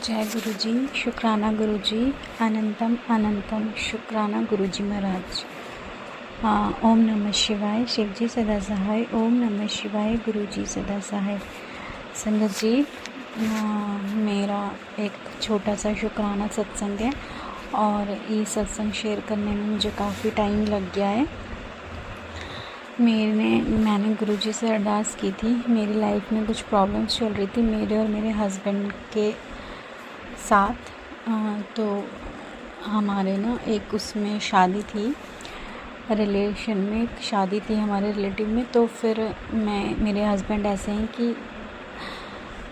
जय गुरु जी, शुक्राना गुरु जी, अनंतम अनंतम शुक्राना गुरु जी महाराज। ओम नमः शिवाय, शिव जी सदा सहाय। ओम नमः शिवाय, गुरु जी सदा सहाय। संगत जी, मेरा एक छोटा सा शुक्राना सत्संग है और ये सत्संग शेयर करने में मुझे काफ़ी टाइम लग गया है। मैंने गुरुजी से अरदास की थी। मेरी लाइफ में कुछ प्रॉब्लम्स चल रही थी मेरे और मेरे हस्बैंड के साथ। तो हमारे ना एक उसमें शादी थी, रिलेशन में एक शादी थी हमारे रिलेटिव में। तो फिर मेरे हस्बैंड ऐसे हैं कि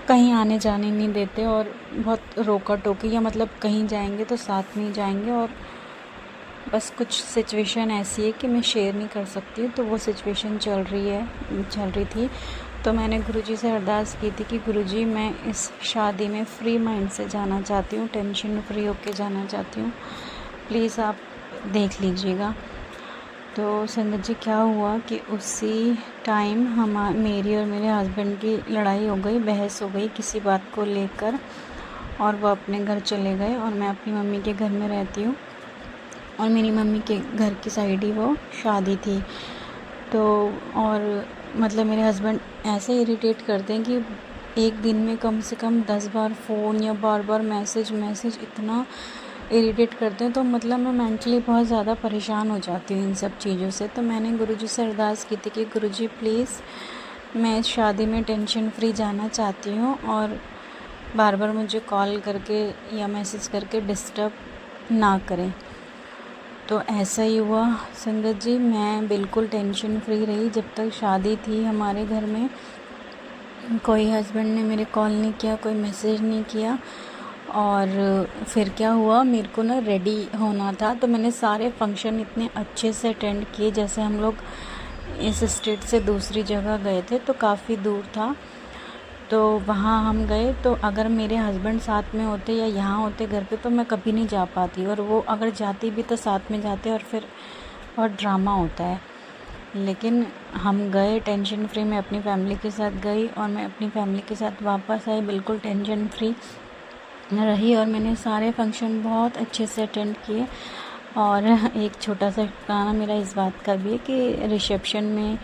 कहीं आने जाने नहीं देते और बहुत रोका टोकी, या मतलब कहीं जाएंगे तो साथ में ही जाएंगे, और बस कुछ सिचुएशन ऐसी है कि मैं शेयर नहीं कर सकती हूँ। तो वो सिचुएशन चल रही थी। तो मैंने गुरुजी से अरदास की थी कि गुरुजी, मैं इस शादी में फ्री माइंड से जाना चाहती हूँ, टेंशन फ्री होके जाना चाहती हूँ, प्लीज़ आप देख लीजिएगा। तो संगत जी, क्या हुआ कि उसी टाइम मेरी और मेरे हस्बैंड की लड़ाई हो गई, बहस हो गई किसी बात को लेकर, और वो अपने घर चले गए और मैं अपनी मम्मी के घर में रहती हूँ, और मेरी मम्मी के घर की साइड ही वो शादी थी। तो और मतलब मेरे हस्बैंड ऐसे इरिटेट करते हैं कि एक दिन में कम से कम 10 बार फ़ोन या बार बार मैसेज इतना इरिटेट करते हैं। तो मतलब मैं मेंटली बहुत ज़्यादा परेशान हो जाती हूँ इन सब चीज़ों से। तो मैंने गुरुजी से अरदास की थी कि गुरुजी प्लीज़, मैं इस शादी में टेंशन फ्री जाना चाहती हूँ, और बार बार मुझे कॉल करके या मैसेज करके डिस्टर्ब ना करें। तो ऐसा ही हुआ संगत जी, मैं बिल्कुल टेंशन फ्री रही जब तक शादी थी हमारे घर में। कोई हस्बैंड ने मेरे कॉल नहीं किया, कोई मैसेज नहीं किया। और फिर क्या हुआ, मेरे को ना रेडी होना था, तो मैंने सारे फंक्शन इतने अच्छे से अटेंड किए। जैसे हम लोग इस स्टेट से दूसरी जगह गए थे, तो काफ़ी दूर था, तो वहाँ हम गए। तो अगर मेरे हस्बैंड साथ में होते या यहाँ होते घर पे, तो मैं कभी नहीं जा पाती, और वो अगर जाती भी तो साथ में जाते, और फिर बहुत ड्रामा होता है। लेकिन हम गए टेंशन फ्री, मैं अपनी फैमिली के साथ गई और मैं अपनी फैमिली के साथ वापस आई, बिल्कुल टेंशन फ्री रही, और मैंने सारे फंक्शन बहुत अच्छे से अटेंड किए। और एक छोटा सा गाना मेरा इस बात का भी है कि रिसेप्शन में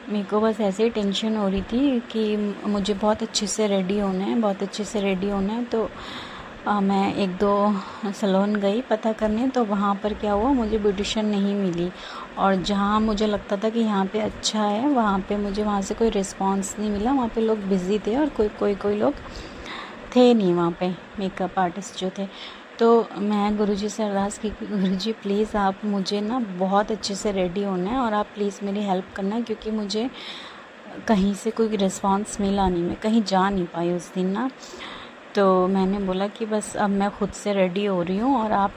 मेरे को बस ऐसे ही टेंशन हो रही थी कि मुझे बहुत अच्छे से रेडी होना है, तो मैं 1-2 सैलून गई पता करने। तो वहाँ पर क्या हुआ, मुझे ब्यूटिशियन नहीं मिली, और जहाँ मुझे लगता था कि यहाँ पे अच्छा है, वहाँ पे मुझे वहाँ से कोई रिस्पांस नहीं मिला। वहाँ पे लोग बिज़ी थे और कोई लोग थे नहीं वहाँ पे, मेकअप आर्टिस्ट जो थे। तो मैं गुरुजी से अरदास की, गुरुजी प्लीज़ आप मुझे ना बहुत अच्छे से रेडी होना है, और आप प्लीज़ मेरी हेल्प करना, क्योंकि मुझे कहीं से कोई रिस्पांस मिला नहीं, मैं कहीं जा नहीं पाई उस दिन ना। तो मैंने बोला कि बस अब मैं खुद से रेडी हो रही हूँ, और आप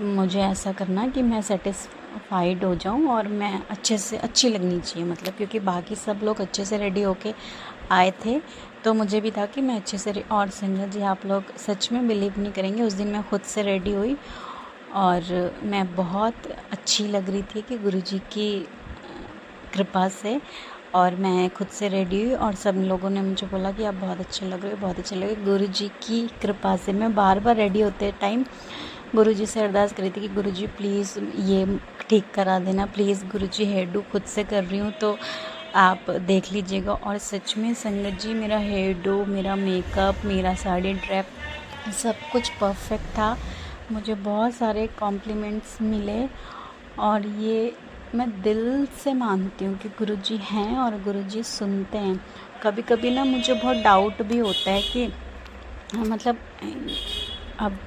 मुझे ऐसा करना कि मैं सेटिस्फाइड हो जाऊँ, और मैं अच्छी लगनी चाहिए, मतलब क्योंकि बाकी सब लोग अच्छे से रेडी होके आए थे, तो मुझे भी था कि मैं अच्छे से और संजय जी, आप लोग सच में बिलीव नहीं करेंगे, उस दिन मैं खुद से रेडी हुई और मैं बहुत अच्छी लग रही थी कि गुरुजी की कृपा से। और मैं खुद से रेडी हुई और सब लोगों ने मुझे बोला कि आप बहुत अच्छे लग रहे हो, गुरुजी की कृपा से। मैं बार बार रेडी होते टाइम गुरुजी से अरदास करी थी कि गुरुजी प्लीज़ ये ठीक करा देना, प्लीज़ गुरुजी, हेयर डू खुद से कर रही हूँ तो आप देख लीजिएगा। और सच में संगत जी, मेरा हेयर डू, मेरा मेकअप, मेरा साड़ी ड्रेप सब कुछ परफेक्ट था। मुझे बहुत सारे कॉम्प्लीमेंट्स मिले, और ये मैं दिल से मानती हूँ कि गुरुजी हैं और गुरुजी सुनते हैं। कभी कभी ना मुझे बहुत डाउट भी होता है कि मतलब अब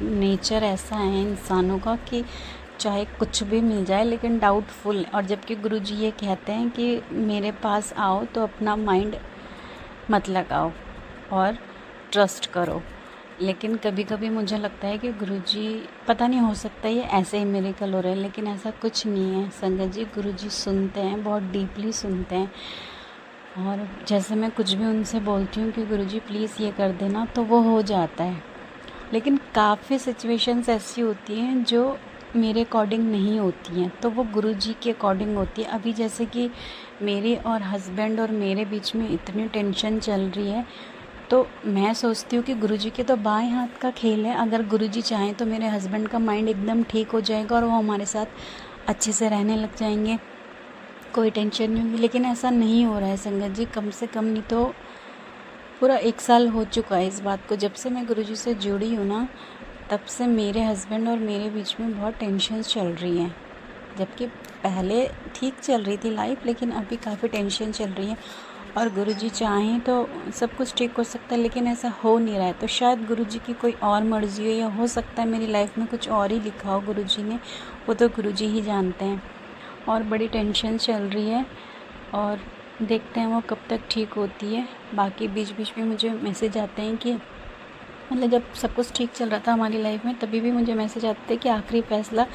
नेचर ऐसा है इंसानों का कि चाहे कुछ भी मिल जाए लेकिन डाउटफुल। और जबकि गुरुजी ये कहते हैं कि मेरे पास आओ तो अपना माइंड मत लगाओ और ट्रस्ट करो। लेकिन कभी कभी मुझे लगता है कि गुरुजी, पता नहीं, हो सकता है ये ऐसे ही मिरेकल हो रहे हैं, लेकिन ऐसा कुछ नहीं है संगत जी। गुरुजी सुनते हैं, बहुत डीपली सुनते हैं। और जैसे मैं कुछ भी उनसे बोलती हूँ कि गुरुजी प्लीज़ ये कर देना, तो वो हो जाता है। लेकिन काफ़ी सिचुएशंस ऐसी होती हैं जो मेरे अकॉर्डिंग नहीं होती हैं, तो वो गुरुजी के अकॉर्डिंग होती है। अभी जैसे कि मेरे और हस्बैंड और मेरे बीच में इतनी टेंशन चल रही है, तो मैं सोचती हूँ कि गुरुजी के तो बाएं हाथ का खेल है। अगर गुरुजी चाहें तो मेरे हस्बैंड का माइंड एकदम ठीक हो जाएगा और वो हमारे साथ अच्छे से रहने लग जाएंगे, कोई टेंशन नहीं होगी। लेकिन ऐसा नहीं हो रहा है संगत जी। कम से कम नहीं तो पूरा 1 साल हो चुका है इस बात को। जब से मैं गुरुजी से जुड़ी हूँ ना, तब से मेरे हस्बैंड और मेरे बीच में बहुत टेंशन चल रही हैं। जबकि पहले ठीक चल रही थी लाइफ, लेकिन अभी काफ़ी टेंशन चल रही है। और गुरुजी चाहें तो सब कुछ ठीक हो सकता है, लेकिन ऐसा हो नहीं रहा है। तो शायद गुरुजी की कोई और मर्ज़ी हो, या हो सकता है मेरी लाइफ में कुछ और ही लिखा हो गुरुजी ने, वो तो गुरुजी ही जानते हैं। और बड़ी टेंशन चल रही है और देखते हैं वो कब तक ठीक होती है। बाकी बीच बीच में मुझे मैसेज आते हैं कि मतलब जब सब कुछ ठीक चल रहा था हमारी लाइफ में, तभी भी मुझे मैसेज आते थे कि आखिरी फ़ैसला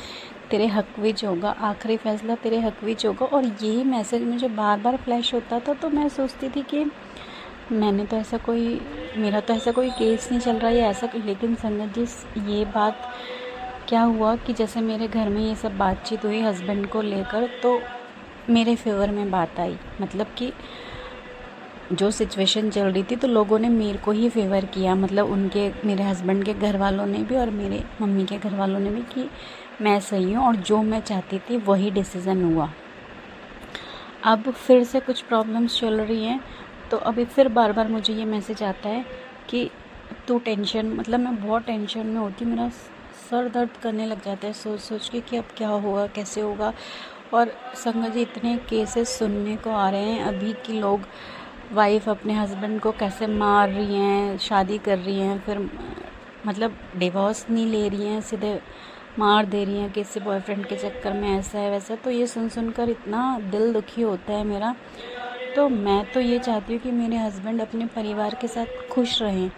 तेरे हक़ विच होगा, आखिरी फ़ैसला तेरे हक़ विच होगा। और यही मैसेज मुझे बार बार फ्लैश होता था। तो मैं सोचती थी कि मेरा तो ऐसा कोई केस नहीं चल रहा है ऐसा। लेकिन संगत जी, ये बात क्या हुआ कि जैसे मेरे घर में ये सब बातचीत हुई हस्बैंड को लेकर, तो मेरे फेवर में बात आई। मतलब कि जो सिचुएशन चल रही थी तो लोगों ने मेरे को ही फेवर किया, मतलब मेरे हस्बैंड के घर वालों ने भी और मेरे मम्मी के घर वालों ने भी, कि मैं सही हूँ और जो मैं चाहती थी वही डिसीज़न हुआ। अब फिर से कुछ प्रॉब्लम्स चल रही हैं, तो अभी फिर बार बार मुझे ये मैसेज आता है कि तू टेंशन, मतलब मैं बहुत टेंशन में होती, मेरा सर दर्द करने लग जाता है सोच सोच के कि अब क्या होगा, कैसे होगा। और संगत जी, इतने केसेस सुनने को आ रहे हैं अभी कि लोग वाइफ अपने हस्बैंड को कैसे मार रही हैं, शादी कर रही हैं, फिर मतलब डिवोर्स नहीं ले रही हैं, सीधे मार दे रही हैं किसी बॉयफ्रेंड के चक्कर में, ऐसा है वैसा। तो ये सुनकर इतना दिल दुखी होता है मेरा। तो मैं तो ये चाहती हूँ कि मेरे हस्बैंड अपने परिवार के साथ खुश रहें।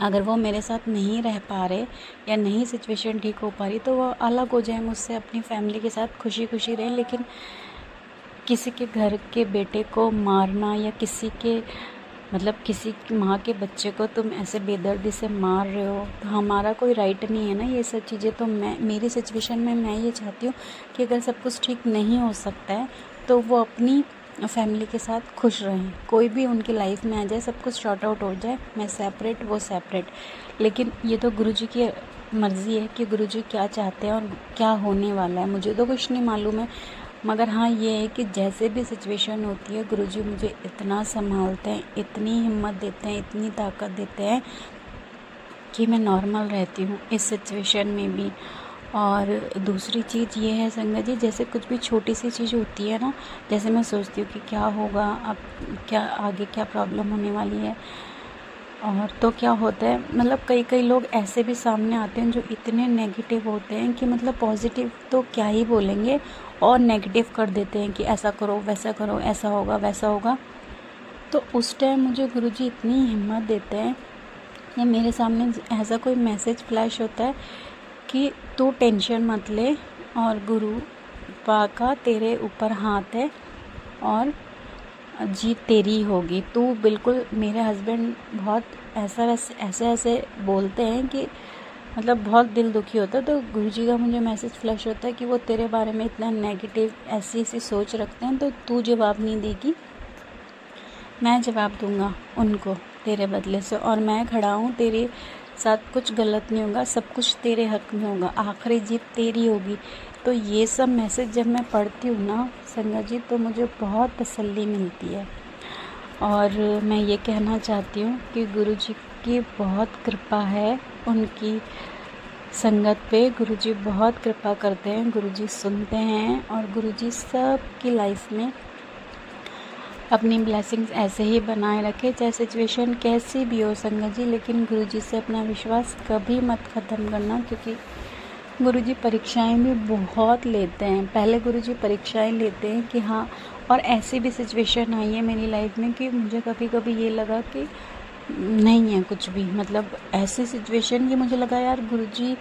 अगर वो मेरे साथ नहीं रह पा रहे या नहीं सिचुएशन ठीक हो पा रही, तो वो अलग हो जाए मुझसे, अपनी फैमिली के साथ खुशी खुशी रहें। लेकिन किसी के घर के बेटे को मारना या किसी की माँ के बच्चे को तुम ऐसे बेदर्दी से मार रहे हो, तो हमारा कोई राइट नहीं है ना ये सब चीज़ें। तो मेरी सिचुएशन में मैं ये चाहती हूँ कि अगर सब कुछ ठीक नहीं हो सकता है तो वो अपनी फैमिली के साथ खुश रहें, कोई भी उनकी लाइफ में आ जाए, सब कुछ शॉर्ट आउट हो जाए, मैं सेपरेट वो सेपरेट। लेकिन ये तो गुरुजी की मर्ज़ी है कि गुरुजी क्या चाहते हैं और क्या होने वाला है, मुझे तो कुछ नहीं मालूम है। मगर हाँ, ये है कि जैसे भी सिचुएशन होती है गुरुजी मुझे इतना संभालते हैं, इतनी हिम्मत देते हैं, इतनी ताकत देते हैं कि मैं नॉर्मल रहती हूँ इस सिचुएशन में भी। और दूसरी चीज़ ये है संगत जी, जैसे कुछ भी छोटी सी चीज़ होती है ना, जैसे मैं सोचती हूँ कि क्या होगा, अब क्या आगे क्या प्रॉब्लम होने वाली है, और तो क्या होता है, मतलब कई लोग ऐसे भी सामने आते हैं जो इतने नेगेटिव होते हैं कि मतलब पॉजिटिव तो क्या ही बोलेंगे और नेगेटिव कर देते हैं कि ऐसा करो, वैसा करो, ऐसा होगा, वैसा होगा। तो उस टाइम मुझे गुरुजी इतनी हिम्मत देते हैं या मेरे सामने ऐसा कोई मैसेज फ्लैश होता है कि तू टेंशन मत ले और गुरु पा का तेरे ऊपर हाथ है और जीत तेरी होगी। तू बिल्कुल, मेरे हस्बैंड बहुत ऐसे बोलते हैं कि मतलब बहुत दिल दुखी होता है। तो गुरुजी का मुझे मैसेज फ्लैश होता है कि वो तेरे बारे में इतना नेगेटिव ऐसी सोच रखते हैं, तो तू जवाब नहीं देगी, मैं जवाब दूंगा उनको तेरे बदले से, और मैं खड़ा हूँ तेरे साथ, कुछ गलत नहीं होगा, सब कुछ तेरे हक में होगा, आखिरी जीत तेरी होगी। तो ये सब मैसेज जब मैं पढ़ती हूँ ना संगत जी, तो मुझे बहुत तसल्ली मिलती है। और मैं ये कहना चाहती हूँ कि गुरुजी की बहुत कृपा है, उनकी संगत पे गुरुजी बहुत कृपा करते हैं, गुरुजी सुनते हैं और गुरुजी सब की लाइफ में अपनी ब्लेसिंग्स ऐसे ही बनाए रखे, चाहे सिचुएशन कैसी भी हो संगत जी। लेकिन गुरुजी से अपना विश्वास कभी मत ख़त्म करना, क्योंकि गुरुजी परीक्षाएं भी बहुत लेते हैं। पहले गुरुजी परीक्षाएं लेते हैं कि हाँ, और ऐसी भी सिचुएशन आई है मेरी लाइफ में कि मुझे कभी कभी ये लगा कि नहीं है कुछ भी, मतलब ऐसी सिचुएशन कि मुझे लगा यार गुरुजी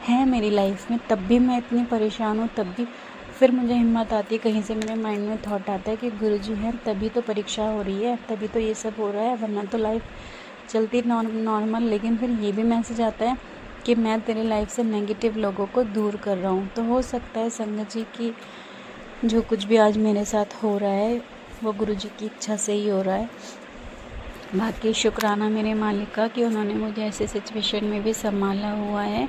है मेरी लाइफ में, तब भी मैं इतनी परेशान हूँ, तब भी फिर मुझे हिम्मत आती है, कहीं से मेरे माइंड में थॉट आता है कि गुरुजी हैं तभी तो परीक्षा हो रही है, तभी तो ये सब हो रहा है, वरना तो लाइफ चलती नॉर्मल। लेकिन फिर ये भी मैसेज आता है कि मैं तेरे लाइफ से नेगेटिव लोगों को दूर कर रहा हूँ। तो हो सकता है संगत जी कि जो कुछ भी आज मेरे साथ हो रहा है वो गुरु जी की इच्छा से ही हो रहा है। बाकी शुक्राना मेरे मालिक का कि उन्होंने मुझे ऐसे सिचुएशन में भी संभाला हुआ है।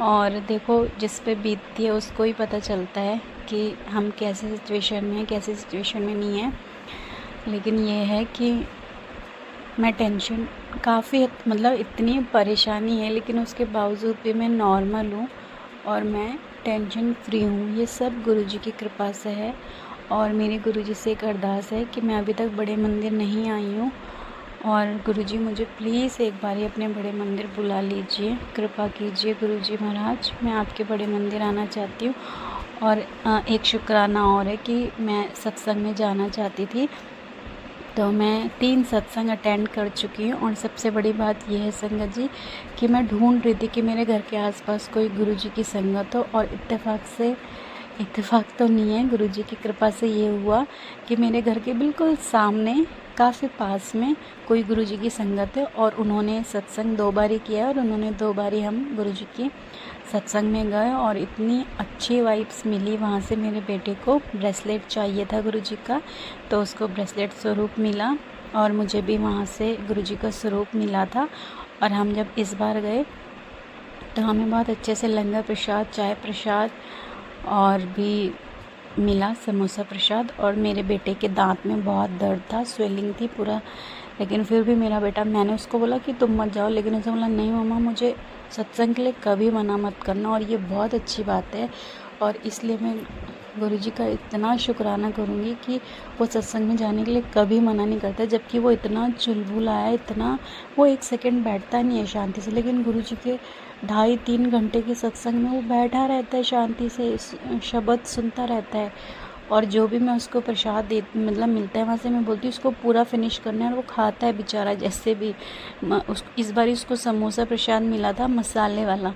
और देखो, जिस पे बीतती है उसको ही पता चलता है कि हम कैसे सिचुएशन में हैं, कैसे सिचुएशन में नहीं है। लेकिन ये है कि मैं टेंशन काफ़ी मतलब इतनी परेशानी है, लेकिन उसके बावजूद भी मैं नॉर्मल हूँ और मैं टेंशन फ्री हूँ। ये सब गुरुजी की कृपा से है। और मेरे गुरुजी से एक अरदास है कि मैं अभी तक बड़े मंदिर नहीं आई हूँ और गुरुजी मुझे प्लीज़ एक बार अपने बड़े मंदिर बुला लीजिए, कृपा कीजिए गुरुजी महाराज, मैं आपके बड़े मंदिर आना चाहती हूँ। और एक शुक्राना और है कि मैं सत्संग में जाना चाहती थी, तो मैं 3 सत्संग अटेंड कर चुकी हूँ। और सबसे बड़ी बात यह है संगत जी कि मैं ढूंढ रही थी कि मेरे घर के आसपास कोई गुरुजी की संगत हो, और इत्तेफाक तो नहीं है, गुरुजी की कृपा से ये हुआ कि मेरे घर के बिल्कुल सामने काफ़ी पास में कोई गुरुजी की संगत है। और उन्होंने सत्संग 2 बारी किया और उन्होंने 2 बारी हम गुरुजी की सत्संग में गए और इतनी अच्छी वाइब्स मिली वहाँ से। मेरे बेटे को ब्रेसलेट चाहिए था गुरुजी का, तो उसको ब्रेसलेट स्वरूप मिला और मुझे भी वहाँ से गुरुजी का स्वरूप मिला था। और हम जब इस बार गए तो हमें बहुत अच्छे से लंगर प्रसाद, चाय प्रसाद और भी मिला, समोसा प्रसाद। और मेरे बेटे के दांत में बहुत दर्द था, स्वेलिंग थी पूरा, लेकिन फिर भी मेरा बेटा, मैंने उसको बोला कि तुम मत जाओ, लेकिन उसने बोला नहीं मम्मा, मुझे सत्संग के लिए कभी मना मत करना। और ये बहुत अच्छी बात है और इसलिए मैं गुरुजी का इतना शुक्राना करूँगी कि वो सत्संग में जाने के लिए कभी मना नहीं करता, जबकि वो इतना चुलबुला है, इतना वो 1 सेकंड बैठता नहीं है शांति से, लेकिन गुरुजी के 2.5-3 घंटे के सत्संग में वो बैठा रहता है शांति से, शब्द सुनता रहता है। और जो भी मैं उसको प्रसाद दे मतलब मिलता है वहाँ से, मैं बोलती हूँ उसको पूरा फिनिश करना है और वो खाता है बेचारा जैसे भी। इस बार उसको समोसा प्रसाद मिला था मसाले वाला,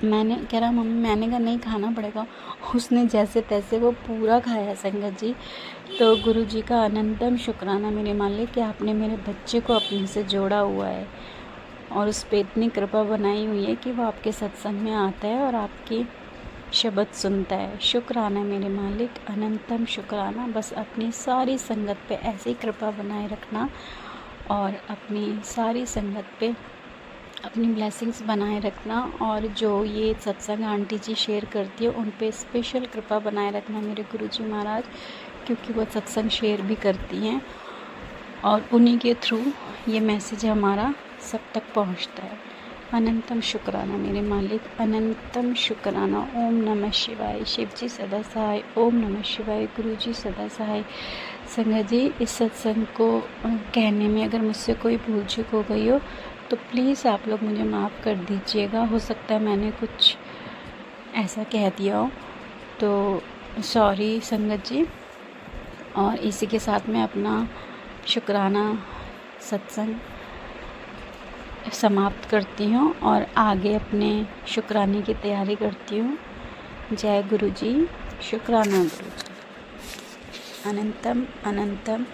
मैंने कह रहा मम्मी, मैंने कहा नहीं खाना पड़ेगा, उसने जैसे तैसे वो पूरा खाया संगत जी। तो गुरु जी का अनंतम शुक्राना मेरे मालिक कि आपने मेरे बच्चे को अपने से जोड़ा हुआ है और उस पर इतनी कृपा बनाई हुई है कि वो आपके सत्संग में आता है और आपकी शब्द सुनता है। शुक्राना मेरे मालिक, अनंतम शुक्राना। बस अपनी सारी संगत पे ऐसी कृपा बनाए रखना और अपनी सारी संगत पे अपनी ब्लेसिंग्स बनाए रखना। और जो ये सत्संग आंटी जी शेयर करती है उन पे स्पेशल कृपा बनाए रखना मेरे गुरुजी महाराज, क्योंकि वो सत्संग शेयर भी करती हैं और उन्हीं के थ्रू ये मैसेज हमारा सब तक पहुंचता है। अनंतम शुक्राना मेरे मालिक, अनंतम शुक्राना। ओम नमः शिवाय। शिव जी सदा सहाय। ओम नमः शिवाय। गुरु जी सदा सहाय। संगत जी, इस सत्संग को कहने में अगर मुझसे कोई भूल चूक हो गई हो तो प्लीज़ आप लोग मुझे माफ़ कर दीजिएगा। हो सकता है मैंने कुछ ऐसा कह दिया हो, तो सॉरी संगत जी। और इसी के साथ मैं अपना शुक्राना सत्संग समाप्त करती हूँ और आगे अपने शुक्राने की तैयारी करती हूँ। जय गुरु जी। शुक्राना गुरु जी। अनंतम अनंतम